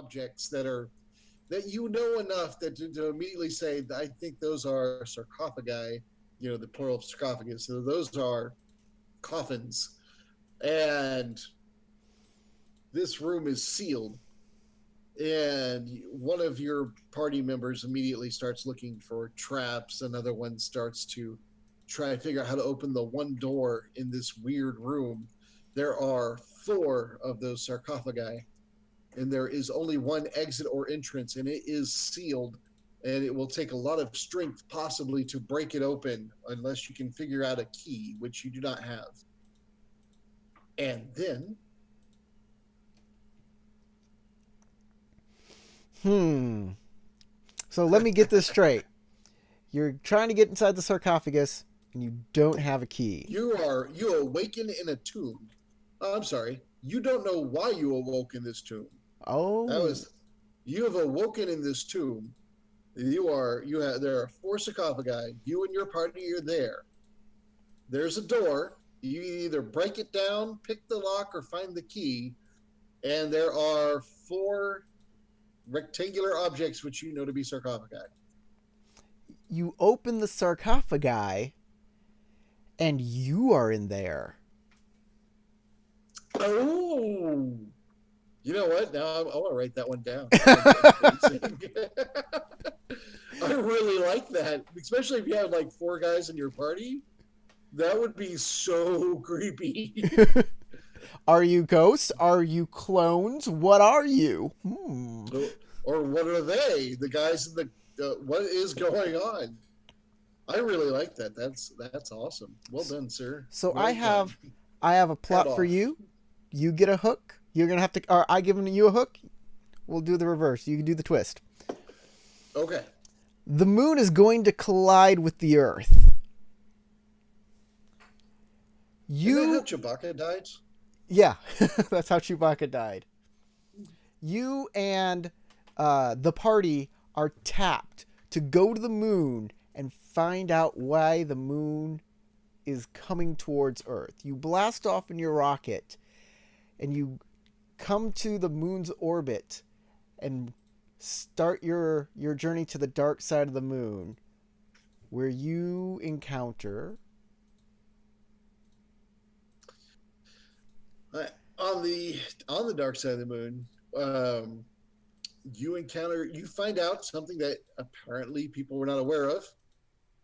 objects that you know enough that to immediately say, I think those are sarcophagi, the plural of sarcophagus. So those are coffins. And this room is sealed. And one of your party members immediately starts looking for traps. Another one starts to try and figure out how to open the one door in this weird room. There are 4 of those sarcophagi, and there is only one exit or entrance, and it is sealed, and it will take a lot of strength possibly to break it open unless you can figure out a key, which you do not have. And then So let me get this straight. You're trying to get inside the sarcophagus, and you don't have a key. you awaken in a tomb. Oh, I'm sorry. You don't know why you awoke in this tomb. Oh. You have awoken in this tomb. There are 4 sarcophagi. You and your party are there. There's a door. You either break it down, pick the lock, or find the key. And there are 4 rectangular objects which you know to be sarcophagi. You open the sarcophagi, and you are in there. Oh! You know what? Now I want to write that one down. I really like that, especially if you have like 4 guys in your party. That would be so creepy. Are you ghosts? Are you clones? What are you? Or what are they? The guys in the what is going on? I really like that. That's awesome. Well done, sir. So well I have a plot for you. You get a hook. You're gonna have to. Or I giving you a hook. We'll do the reverse. You can do the twist. Okay. The moon is going to collide with the Earth. Isn't that how Chewbacca died? Yeah, that's how Chewbacca died. You and the party are tapped to go to the moon and find out why the moon is coming towards Earth. You blast off in your rocket, and you come to the moon's orbit and start your journey to the dark side of the moon, where you encounter... On the dark side of the moon, you find out something that apparently people were not aware of.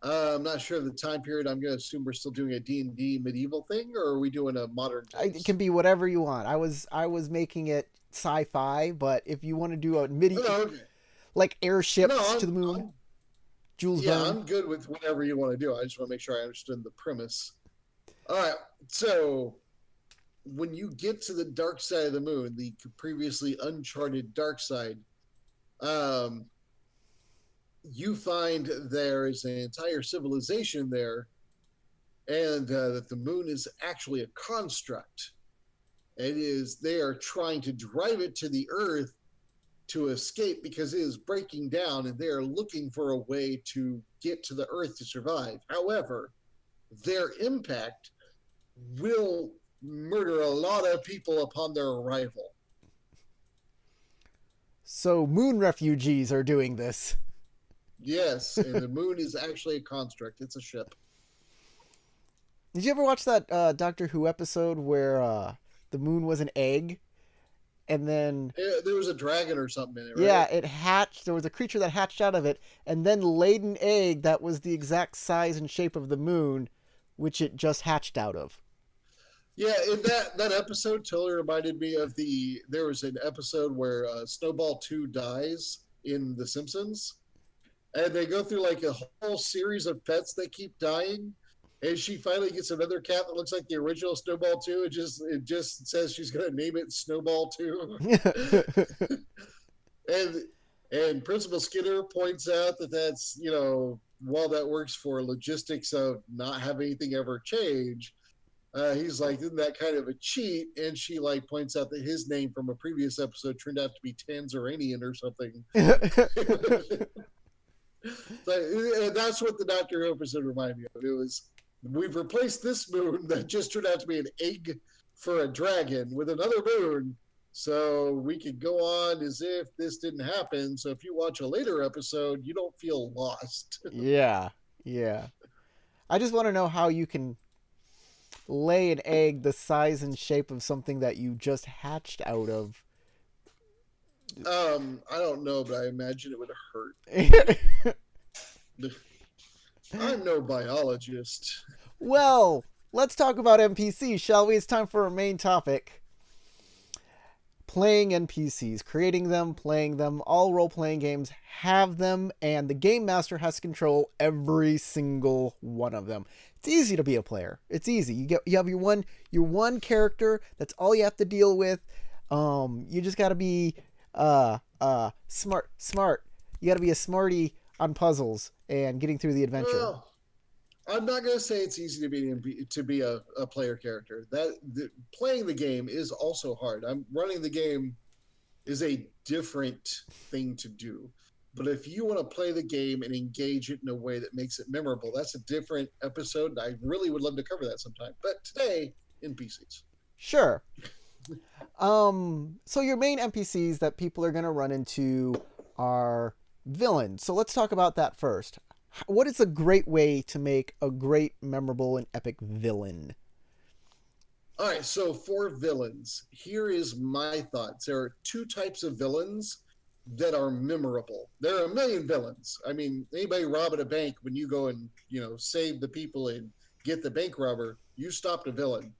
I'm not sure of the time period. I'm going to assume we're still doing a D&D medieval thing, or are we doing a modern twist? It can be whatever you want. I was making it sci-fi, but if you want to do a medieval, like airships to the moon, Jules Verne. I'm good with whatever you want to do. I just want to make sure I understood the premise. All right, so when you get to the dark side of the moon, the previously uncharted dark side, you find there is an entire civilization there, and that the moon is actually a construct. They are trying to drive it to the Earth to escape because it is breaking down, and they are looking for a way to get to the Earth to survive. However, their impact will murder a lot of people upon their arrival. So moon refugees are doing this. Yes, and the moon is actually a construct. It's a ship. Did you ever watch that Doctor Who episode where the moon was an egg? And then... There was a dragon or something in it, right? Yeah, it hatched. There was a creature that hatched out of it, and then laid an egg that was the exact size and shape of the moon, which it just hatched out of. Yeah, and that episode totally reminded me of there was an episode where Snowball 2 dies in The Simpsons, and they go through like a whole series of pets that keep dying, and she finally gets another cat that looks like the original Snowball 2. It just says she's going to name it Snowball 2. and Principal Skinner points out that's, while that works for logistics of not having anything ever change, he's like, isn't that kind of a cheat? And she points out that his name from a previous episode turned out to be Tanzaranian or something. That's what the Doctor Who episode reminded me of. It was, we've replaced this moon that just turned out to be an egg for a dragon with another moon So we could go on as if this didn't happen. So if you watch a later episode, you don't feel lost. Yeah, yeah. I just want to know how you can lay an egg the size and shape of something that you just hatched out of. I don't know, but I imagine it would hurt. I'm no biologist. Well, let's talk about NPCs, shall we? It's time for our main topic. Playing NPCs, creating them, playing them. All role-playing games have them, and the game master has to control every single one of them. It's easy to be a player. It's easy. You have your one character. That's all you have to deal with. You just got to be smart. You got to be a smarty on puzzles and getting through the adventure. Well, I'm not going to say it's easy to be a player character. Playing the game is also hard. I'm running the game is a different thing to do. But if you want to play the game and engage it in a way that makes it memorable, that's a different episode. I really would love to cover that sometime. But today, NPCs. Sure. So your main NPCs that people are going to run into are villains. So let's talk about that first. What is a great way to make a great, memorable, and epic villain? All right, so for villains, here is my thoughts. There are two types of villains that are memorable. There are a million villains. I mean, anybody robbing a bank, when you go and save the people and get the bank robber, you stopped a villain.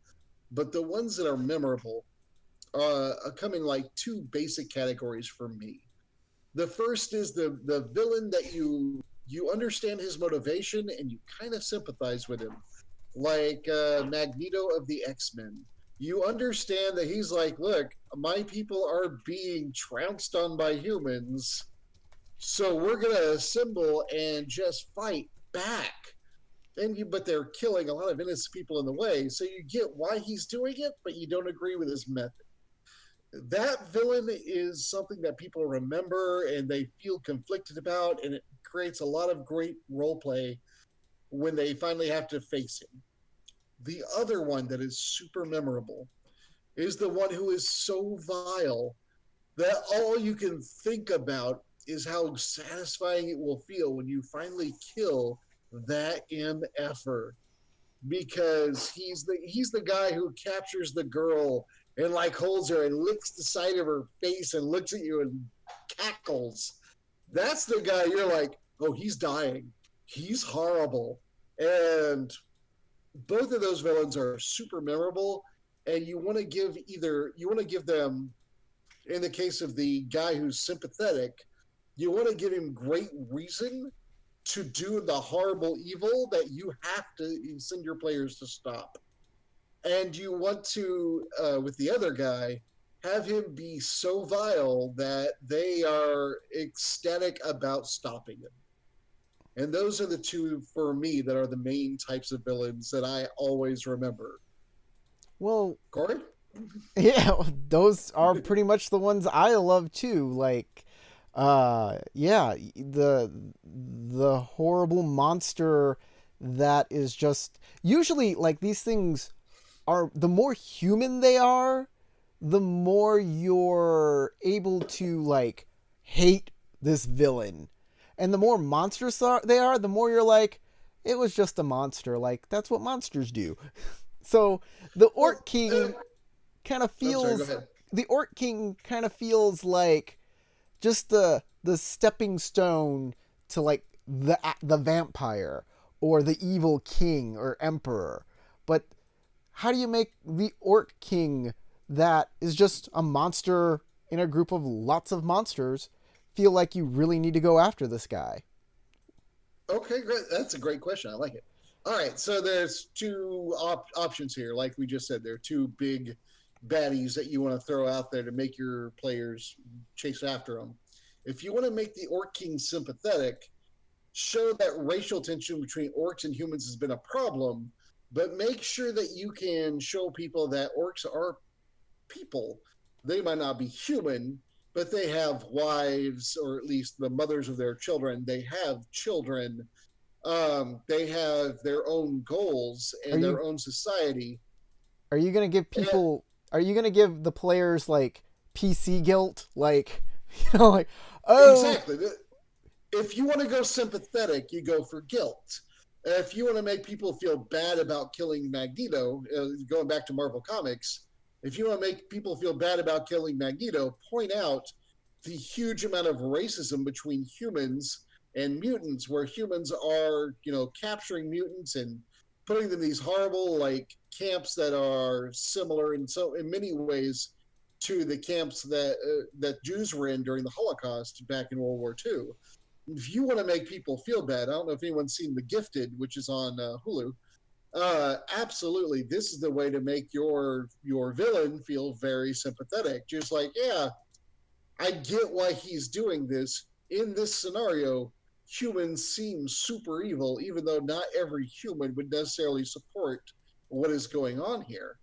But the ones that are memorable are coming like two basic categories for me. The first is the villain that you understand his motivation and you kind of sympathize with him, like Magneto of the X-Men. You understand that he's like, look, my people are being trounced on by humans, so we're gonna assemble and just fight back. But they're killing a lot of innocent people in the way, so you get why he's doing it, but you don't agree with his method. That villain is something that people remember and they feel conflicted about, and it creates a lot of great role play when they finally have to face him. The other one that is super memorable is the one who is so vile that all you can think about is how satisfying it will feel when you finally kill that MFer, because he's the guy who captures the girl and like holds her and licks the side of her face and looks at you and cackles. That's the guy you're like, oh, he's dying. He's horrible. And both of those villains are super memorable, and you want to give them, in the case of the guy who's sympathetic, you want to give him great reason to do the horrible evil that you have to send your players to stop. And you want to, with the other guy, have him be so vile that they are ecstatic about stopping him. And those are the two, for me, that are the main types of villains that I always remember. Well, Corey? yeah, those are pretty much the ones I love too. Like, yeah, the horrible monster that is just usually like these things are the more human they are, the more you're able to like hate this villain. And the more monstrous they are, the more you're like, it was just a monster. Like, that's what monsters do. So the Orc King kind of feels the Orc King kind of feels like just the stepping stone to like the vampire or the evil king or emperor. But how do you make the Orc King that is just a monster in a group of lots of monsters feel like you really need to go after this guy? Okay, great. That's a great question. I like it. All right, so there's two options here. Like we just said, there are two big baddies that you want to throw out there to make your players chase after them. If you want to make the Orc King sympathetic, show that racial tension between orcs and humans has been a problem, but make sure that you can show people that orcs are people. They might not be human, but they have wives, or at least the mothers of their children. They have children. They have their own goals and their own society. Are you gonna give people? Are you gonna give the players like PC guilt, like like oh Exactly. If you want to go sympathetic, you go for guilt. If you want to make people feel bad about killing Magneto, going back to Marvel Comics, if you want to make people feel bad about killing Magneto, point out the huge amount of racism between humans and mutants, where humans are, capturing mutants and putting them in these horrible like camps that are similar in many ways to the camps that Jews were in during the Holocaust back in World War II. If you want to make people feel bad, I don't know if anyone's seen The Gifted, which is on Hulu. Absolutely, this is the way to make your villain feel very sympathetic. Just like, yeah, I get why he's doing this. In this scenario, humans seem super evil, even though not every human would necessarily support what is going on here.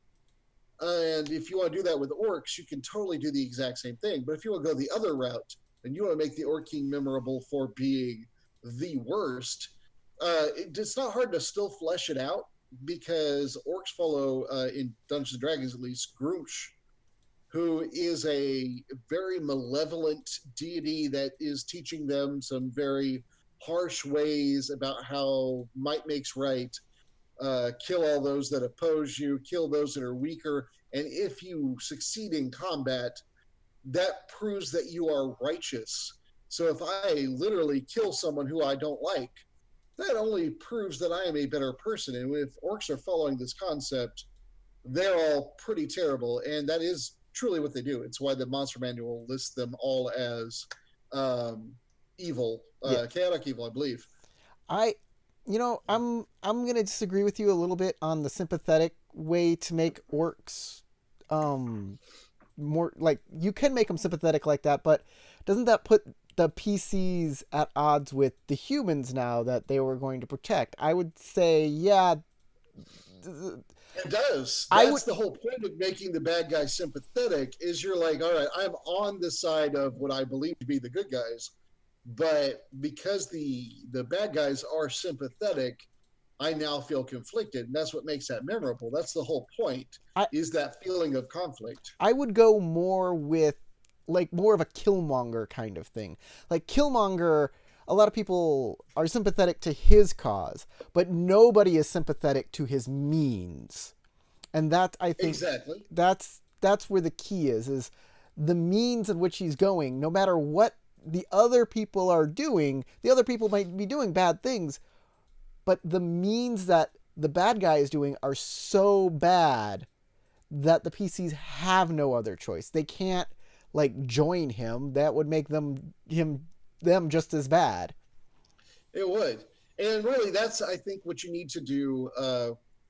And if you want to do that with orcs, you can totally do the exact same thing. But if you want to go the other route and you want to make the Orc King memorable for being the worst, it's not hard to still flesh it out because orcs follow, in Dungeons and Dragons at least, Grumsh, who is a very malevolent deity that is teaching them some very harsh ways about how might makes right. Kill all those that oppose you, kill those that are weaker, and if you succeed in combat, that proves that you are righteous. So if I literally kill someone who I don't like, that only proves that I am a better person. And if orcs are following this concept, they're all pretty terrible, and that is truly what they do. It's why the monster manual lists them all as evil, yeah. chaotic evil, I believe. I I'm gonna disagree with you a little bit on the sympathetic way to make orcs um more like you can make them sympathetic like that, but doesn't that put the PCs at odds with the humans now that they were going to protect? I would say, yeah, It does. I would. That's the whole point of making the bad guy sympathetic. Is you're like, all right, I'm on the side of what I believe to be the good guys, but because the bad guys are sympathetic, I now feel conflicted, and that's what makes that memorable. That's the whole point. I Is that feeling of conflict? I would go more with like more of a Killmonger kind of thing. Like Killmonger, a lot of people are sympathetic to his cause, but nobody is sympathetic to his means. And that I think Exactly. that's where the key is the means in which he's going. No matter what the other people are doing, the other people might be doing bad things, but the means that the bad guy is doing are so bad that the PCs have no other choice. They can't like join him. That would make them just as bad. It would, and really, that's I think what you need to do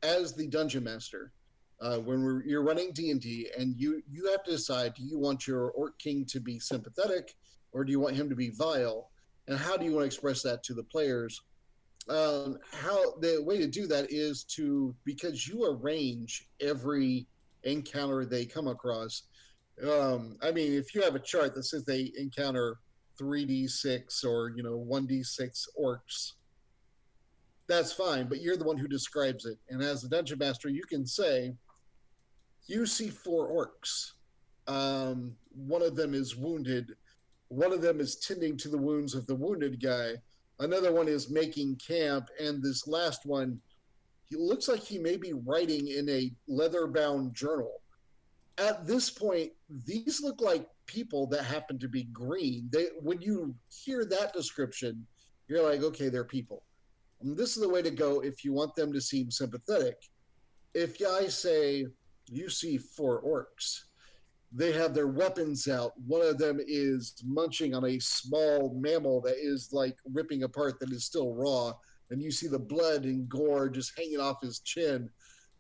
as the dungeon master when you're running D&D, and you have to decide: do you want your orc king to be sympathetic, or do you want him to be vile? And how do you want to express that to the players? How the way to do that is to because you arrange every encounter they come across. I mean, if you have a chart that says they encounter 3d6 or 1d6 orcs, that's fine, but you're the one who describes it, and as the dungeon master you can say you see 4 orcs. One of them is wounded, one of them is tending to the wounds of the wounded guy, another one is making camp, and this last one, he looks like he may be writing in a leather bound journal. At this point, these look like people that happen to be green. When you hear that description, you're like, okay, they're people. And this is the way to go if you want them to seem sympathetic. If I say you see 4 orcs, they have their weapons out. One of them is munching on a small mammal that is like ripping apart, that is still raw, and you see the blood and gore just hanging off his chin,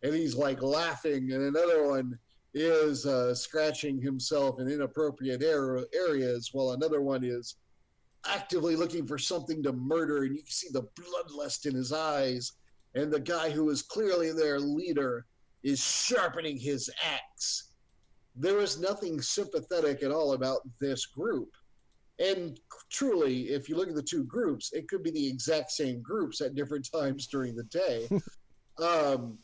and he's like laughing. And another one is scratching himself in inappropriate areas, while another one is actively looking for something to murder, and you can see the bloodlust in his eyes. And the guy who is clearly their leader is sharpening his axe. There is nothing sympathetic at all about this group. And truly, if you look at the 2 groups, it could be the exact same groups at different times during the day. Um,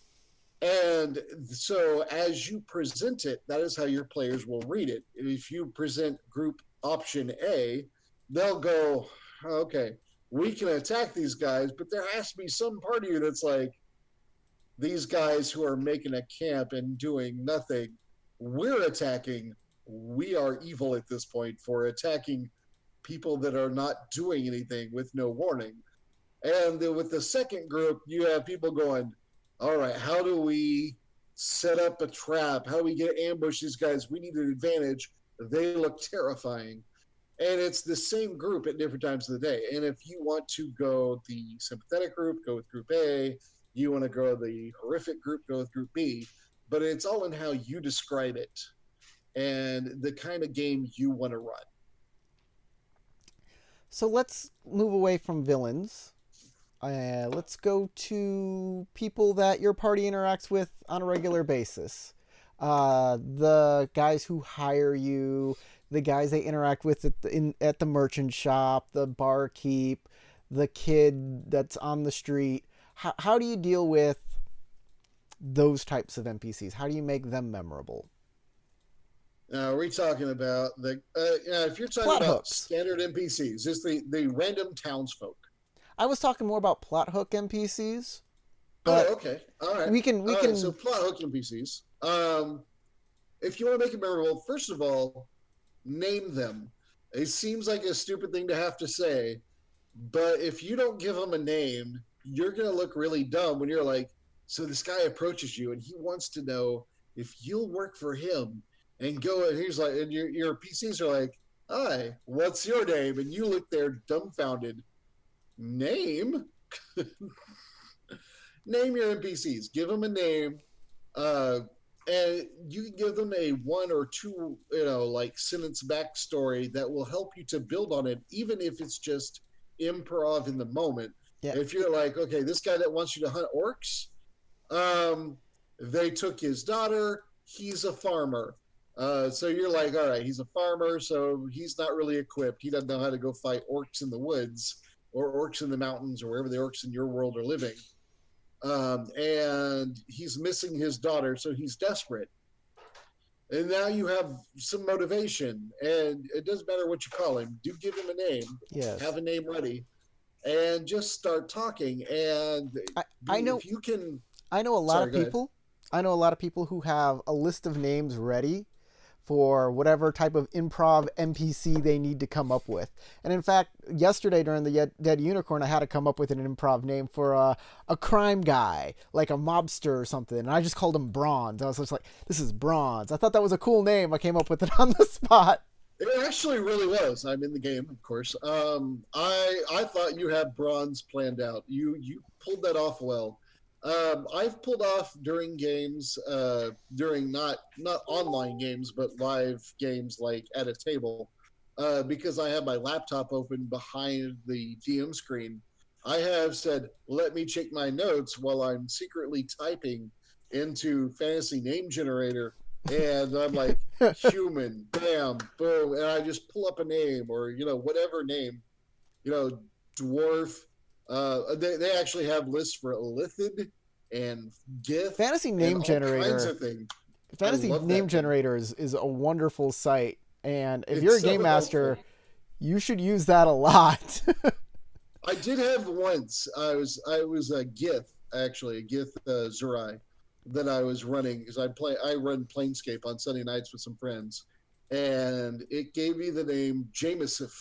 And so as you present it, that is how your players will read it. If you present group option A, they'll go, okay, we can attack these guys, but there has to be some part of you that's like, these guys who are making a camp and doing nothing, we're attacking. We are evil at this point for attacking people that are not doing anything with no warning. And then with the second group, you have people going, all right, how do we set up a trap? How do we get ambush these guys? We need an advantage. They look terrifying. And it's the same group at different times of the day. And if you want to go the sympathetic group, go with group A. You want to go the horrific group, go with group B. But it's all in how you describe it and the kind of game you want to run. So let's move away from villains. Let's go to people that your party interacts with on a regular basis. The guys who hire you, the guys they interact with at the merchant shop, the barkeep, the kid that's on the street. How do you deal with those types of NPCs? How do you make them memorable? Now, are we talking about if you're talking Plot about hooks. standard NPCs, just the random townsfolk? I was talking more about plot hook NPCs, Oh, but okay. All right. we can All right. So plot hook NPCs. If you want to make it memorable, first of all, name them. It seems like a stupid thing to have to say, but if you don't give them a name, you're gonna look really dumb when you're like, so this guy approaches you and he wants to know if you'll work for him and go and he's like, and your PCs are like, hi, what's your name? And you look there dumbfounded. Name? Name your NPCs. Give them a name. And you can give them a one or two, like sentence backstory that will help you to build on it, even if it's just improv in the moment. yeah. If you're like, okay, this guy that wants you to hunt orcs, they took his daughter. He's a farmer. So you're like, all right, he's a farmer, so he's not really equipped. He doesn't know how to go fight orcs in the woods or orcs in the mountains or wherever the orcs in your world are living. And he's missing his daughter, so he's desperate. And now you have some motivation, and it doesn't matter what you call him. Do give him a name. Yes. Have a name ready, and just start talking. And I know if you can. I know a lot Sorry, of go ahead. people. I know a lot of people who have a list of names ready for whatever type of improv NPC they need to come up with. And in fact, yesterday during the Dead Unicorn, I had to come up with an improv name for a crime guy, like a mobster or something. And I just called him Bronze. I was just like, this is Bronze. I thought that was a cool name. I came up with it on the spot. It actually really was. I'm in the game, of course. I thought you had bronze planned out. You pulled that off well. I've pulled off during games, during not online games, but live games like at a table, because I have my laptop open behind the DM screen. I have said, "Let me check my notes" while I'm secretly typing into Fantasy Name Generator, and I'm like, "Human, bam, boom," and I just pull up a name or whatever name, dwarf. They actually have lists for Lithid and Gith Fantasy and Name all kinds Generator. of things. I Fantasy love Name that thing. Generator is a wonderful site. And if It's you're a so game master, helpful. you should use that a lot. I did have once. I was a Gith actually, a Gith Zurai that I was running because I run Planescape on Sunday nights with some friends, and it gave me the name Jamesif.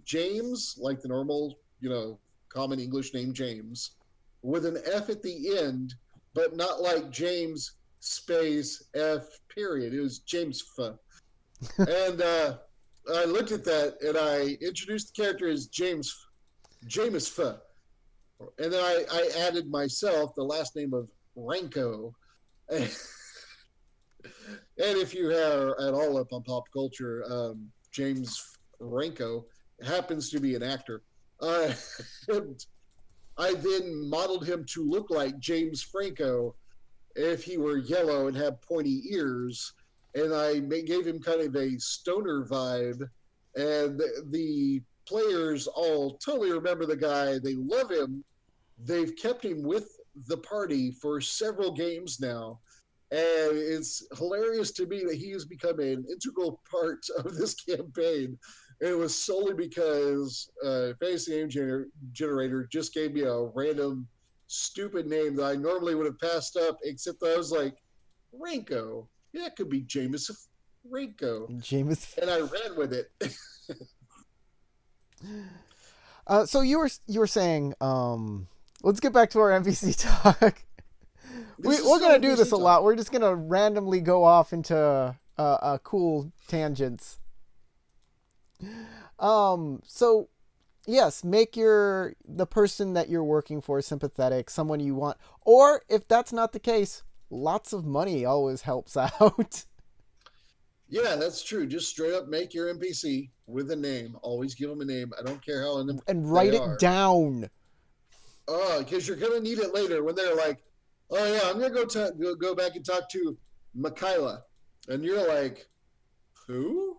James, like the normal, common English name James, with an F at the end, but not like James space F period. It was James F. And I looked at that and I introduced the character as James F. And then I added myself the last name of Ranko. And if you are at all up on pop culture, James Ranko happens to be an actor. And I then modeled him to look like James Franco if he were yellow and had pointy ears. And I gave him kind of a stoner vibe. And the players all totally remember the guy. They love him. They've kept him with the party for several games now. And it's hilarious to me that he has become an integral part of this campaign. And it was solely because Fantasy Name Generator just gave me a random stupid name that I normally would have passed up, except that I was like, Ranko. Yeah, it could be Jameis Ranko. Jameis. And I ran with it. So you were saying, let's get back to our NPC talk. We're gonna do this a lot. We're just gonna randomly go off into cool tangents. So yes, make the person that you're working for sympathetic, someone you want, or if that's not the case, lots of money always helps out. Yeah, that's true. Just straight up make your NPC with a name. Always give them a name. I don't care how and write it down. Because you're gonna need it later when they're like, "Oh yeah, I'm gonna go back and talk to Michaela," and you're like, "Who?"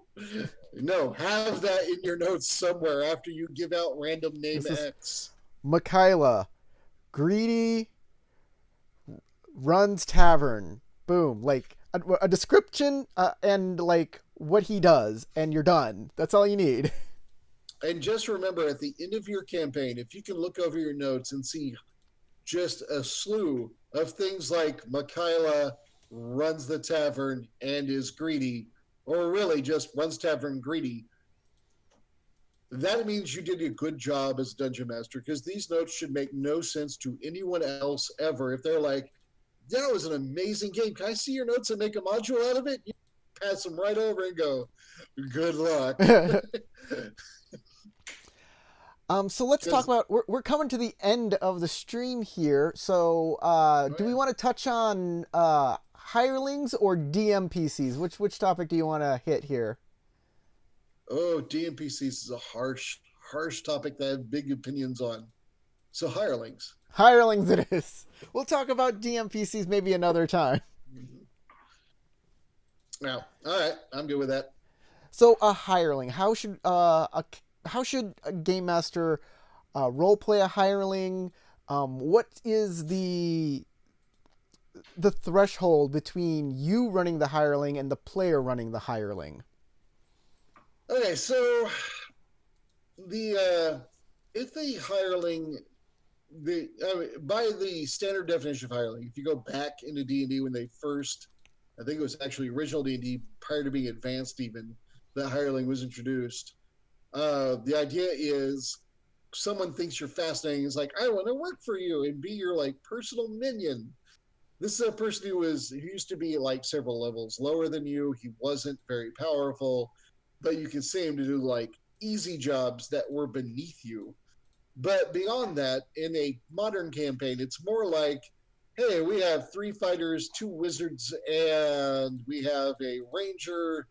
No, have that in your notes somewhere after you give out random name X. Michaela, greedy, runs tavern. Boom, like a description and like what he does, and you're done. That's all you need. And just remember, at the end of your campaign, if you can look over your notes and see just a slew of things like Michaela runs the tavern and is greedy, or really just runs tavern greedy, that means you did a good job as dungeon master, because these notes should make no sense to anyone else ever. If they're like, that was an amazing game, can I see your notes and make a module out of it? You pass them right over and go, good luck. So let's talk about, we're coming to the end of the stream here. So do we want to touch on hirelings or DMPCs? Which topic do you want to hit here? Oh, DMPCs is a harsh topic that I have big opinions on. So hirelings. Hirelings it is. We'll talk about DMPCs maybe another time. Now, all right, I'm good with that. So a hireling, how should a game master role play a hireling? What is the threshold between you running the hireling and the player running the hireling? Okay, so if the hireling, by the standard definition of hireling, if you go back into D&D when they first, I think it was actually original D&D prior to being advanced even, that hireling was introduced. The idea is someone thinks you're fascinating. Is like, I want to work for you and be your like personal minion. This is a person who used to be like several levels lower than you. He wasn't very powerful, but you can see him to do like easy jobs that were beneath you. But beyond that, in a modern campaign, it's more like, hey, we have 3 fighters, 2 wizards, and we have a ranger,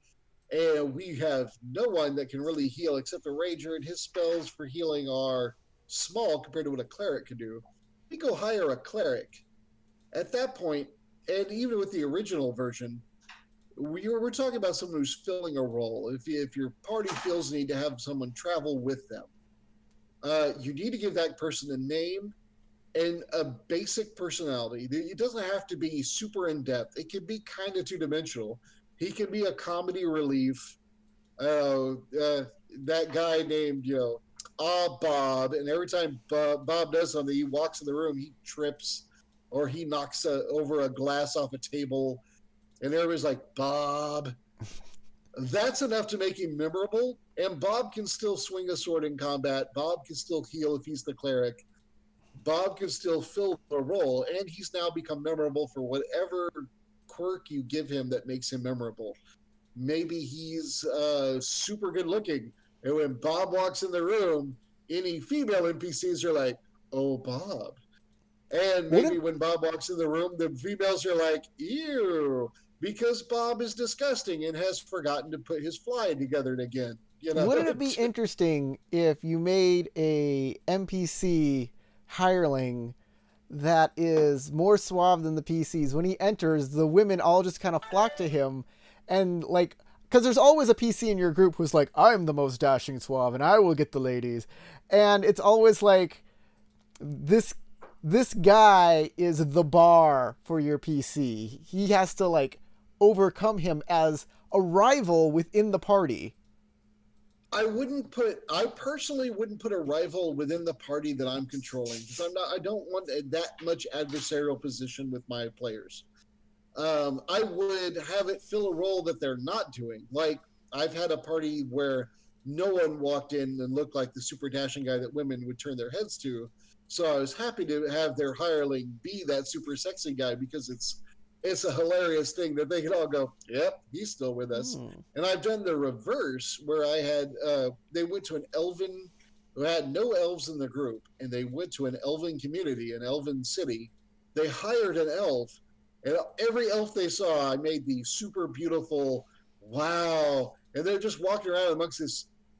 and we have no one that can really heal except a ranger, and his spells for healing are small compared to what a cleric can do. We go hire a cleric. At that point, and even with the original version, we're talking about someone who's filling a role. If your party feels the need to have someone travel with them, you need to give that person a name and a basic personality. It doesn't have to be super in-depth. It can be kind of two-dimensional. He can be a comedy relief. That guy named, Bob, and every time Bob does something, he walks in the room, he trips, or he knocks over a glass off a table, and everybody's like, Bob. That's enough to make him memorable, and Bob can still swing a sword in combat. Bob can still heal if he's the cleric. Bob can still fill the role, and he's now become memorable for whatever quirk you give him that makes him memorable. Maybe he's super good looking, and when Bob walks in the room, any female NPCs are like, oh, Bob. And maybe when Bob walks in the room, the females are like, ew, because Bob is disgusting and has forgotten to put his fly together again. Wouldn't it be interesting if you made a NPC hireling that is more suave than the PCs? When he enters, the women all just kind of flock to him, and like, because there's always a PC in your group who's like, I'm the most dashing suave and I will get the ladies, and it's always like this this guy is the bar for your PC. He has to like overcome him as a rival within the party. I personally wouldn't put a rival within the party that I'm controlling, because I don't want that much adversarial position with my players. I would have it fill a role that they're not doing. Like, I've had a party where no one walked in and looked like the super dashing guy that women would turn their heads to. So I was happy to have their hireling be that super sexy guy, because it's a hilarious thing that they can all go, yep, he's still with us. And I've done the reverse, where I had they went to an elven who had no elves in the group, and they went to an elven community, an elven city. They hired an elf, and every elf they saw, I made the super beautiful, wow, and they're just walking around amongst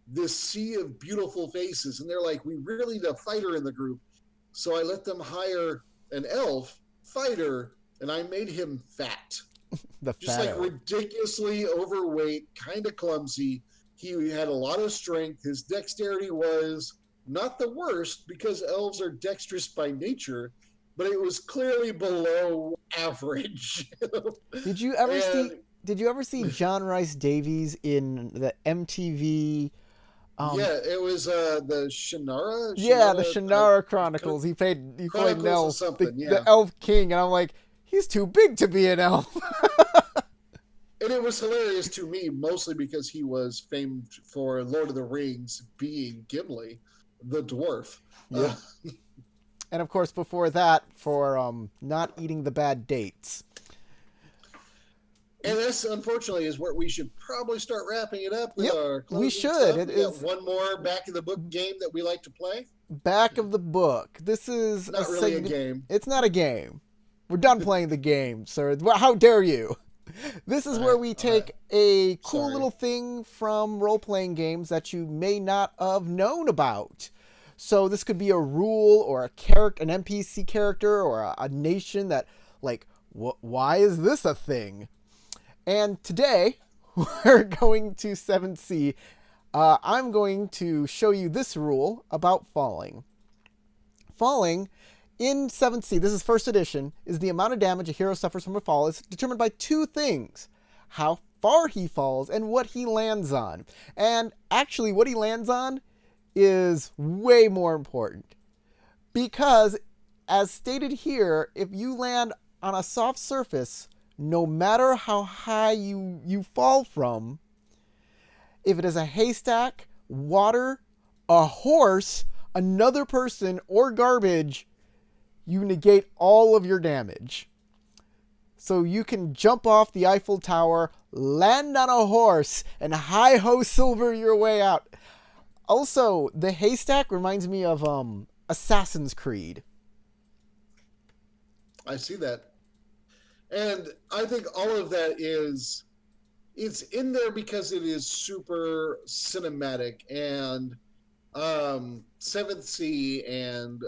this sea of beautiful faces, and they're like, we really need a fighter in the group. So I let them hire an elf fighter, and I made him fat. Just like ridiculously overweight, kind of clumsy. He had a lot of strength. His dexterity was not the worst, because elves are dexterous by nature, but it was clearly below average. Did you ever see John Rice Davies in the MTV? Yeah, it was the Shannara. Yeah, the Shannara Chronicles. He played an elf, the elf king, and I'm like, he's too big to be an elf. And it was hilarious to me, mostly because he was famed for Lord of the Rings being Gimli, the dwarf. Yeah. And of course, before that, for not eating the bad dates. And this, unfortunately, is where we should probably start wrapping it up with our closing we should. Stuff. We got one more back of the book game that we like to play. Back of the book. This is not really a game. It's not a game. We're done playing the game, sir. How dare you? This is where we take a cool little thing from role-playing games that you may not have known about. So this could be a rule or a character, an NPC character, or a nation that, like, why is this a thing? And today, we're going to 7th Sea. I'm going to show you this rule about falling. Falling in 7th Sea, this is 1st edition, is the amount of damage a hero suffers from a fall is determined by two things: how far he falls and what he lands on. And actually, what he lands on is way more important. Because, as stated here, if you land on a soft surface, no matter how high you fall from, if it is a haystack, water, a horse, another person, or garbage, you negate all of your damage. So you can jump off the Eiffel Tower, land on a horse, and hi-ho silver your way out. Also, the haystack reminds me of Assassin's Creed. I see that. And I think all of that it's in there because it is super cinematic. And 7th Sea and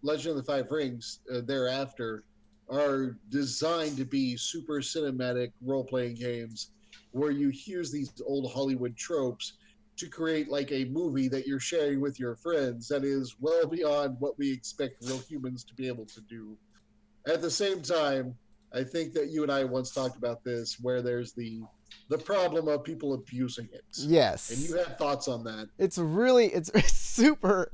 Legend of the Five Rings thereafter are designed to be super cinematic role-playing games where you use these old Hollywood tropes to create like a movie that you're sharing with your friends that is well beyond what we expect real humans to be able to do. At the same time, I think that you and I once talked about this, where there's the problem of people abusing it. Yes. And you have thoughts on that. It's super...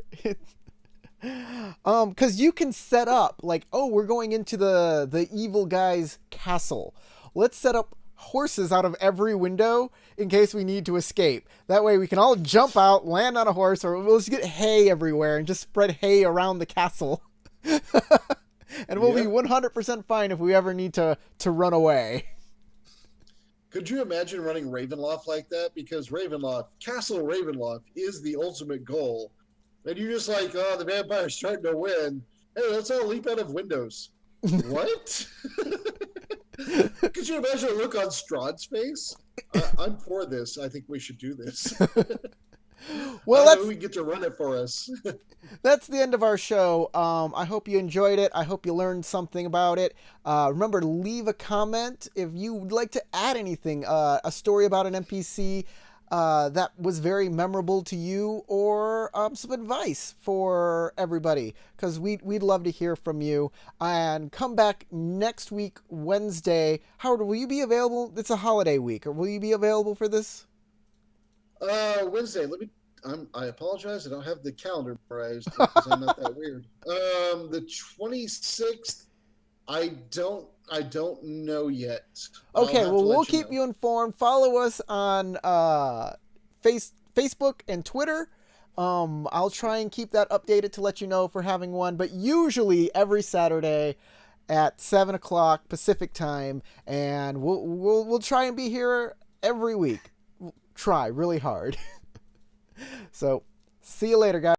because you can set up, like, oh, we're going into the evil guy's castle. Let's set up horses out of every window in case we need to escape. That way we can all jump out, land on a horse, or we'll just get hay everywhere and just spread hay around the castle. And we'll be 100% fine if we ever need to run away. Could you imagine running Ravenloft like that? Because Castle Ravenloft is the ultimate goal. And you're just like, oh, the vampire's starting to win. Hey, let's all leap out of windows. What? Could you imagine a look on Strahd's face? I'm for this. I think we should do this. Well, we get to run it for us. That's the end of our show. I hope you enjoyed it. I hope you learned something about it. Remember, leave a comment if you would like to add anything, a story about an NPC, that was very memorable to you, or some advice for everybody, because we'd love to hear from you. And come back next week, Wednesday. Howard, will you be available? It's a holiday week. Or will you be available for this? Wednesday. I apologize. I don't have the calendar memorized because I'm not that weird. The 26th. I don't know yet. I'll Okay, have well, to we'll let you keep know. you informed. Follow us on Facebook and Twitter. I'll try and keep that updated to let you know if we're having one, but usually every Saturday at 7 o'clock Pacific time, and we'll try and be here every week. We'll try really hard. So, see you later, guys.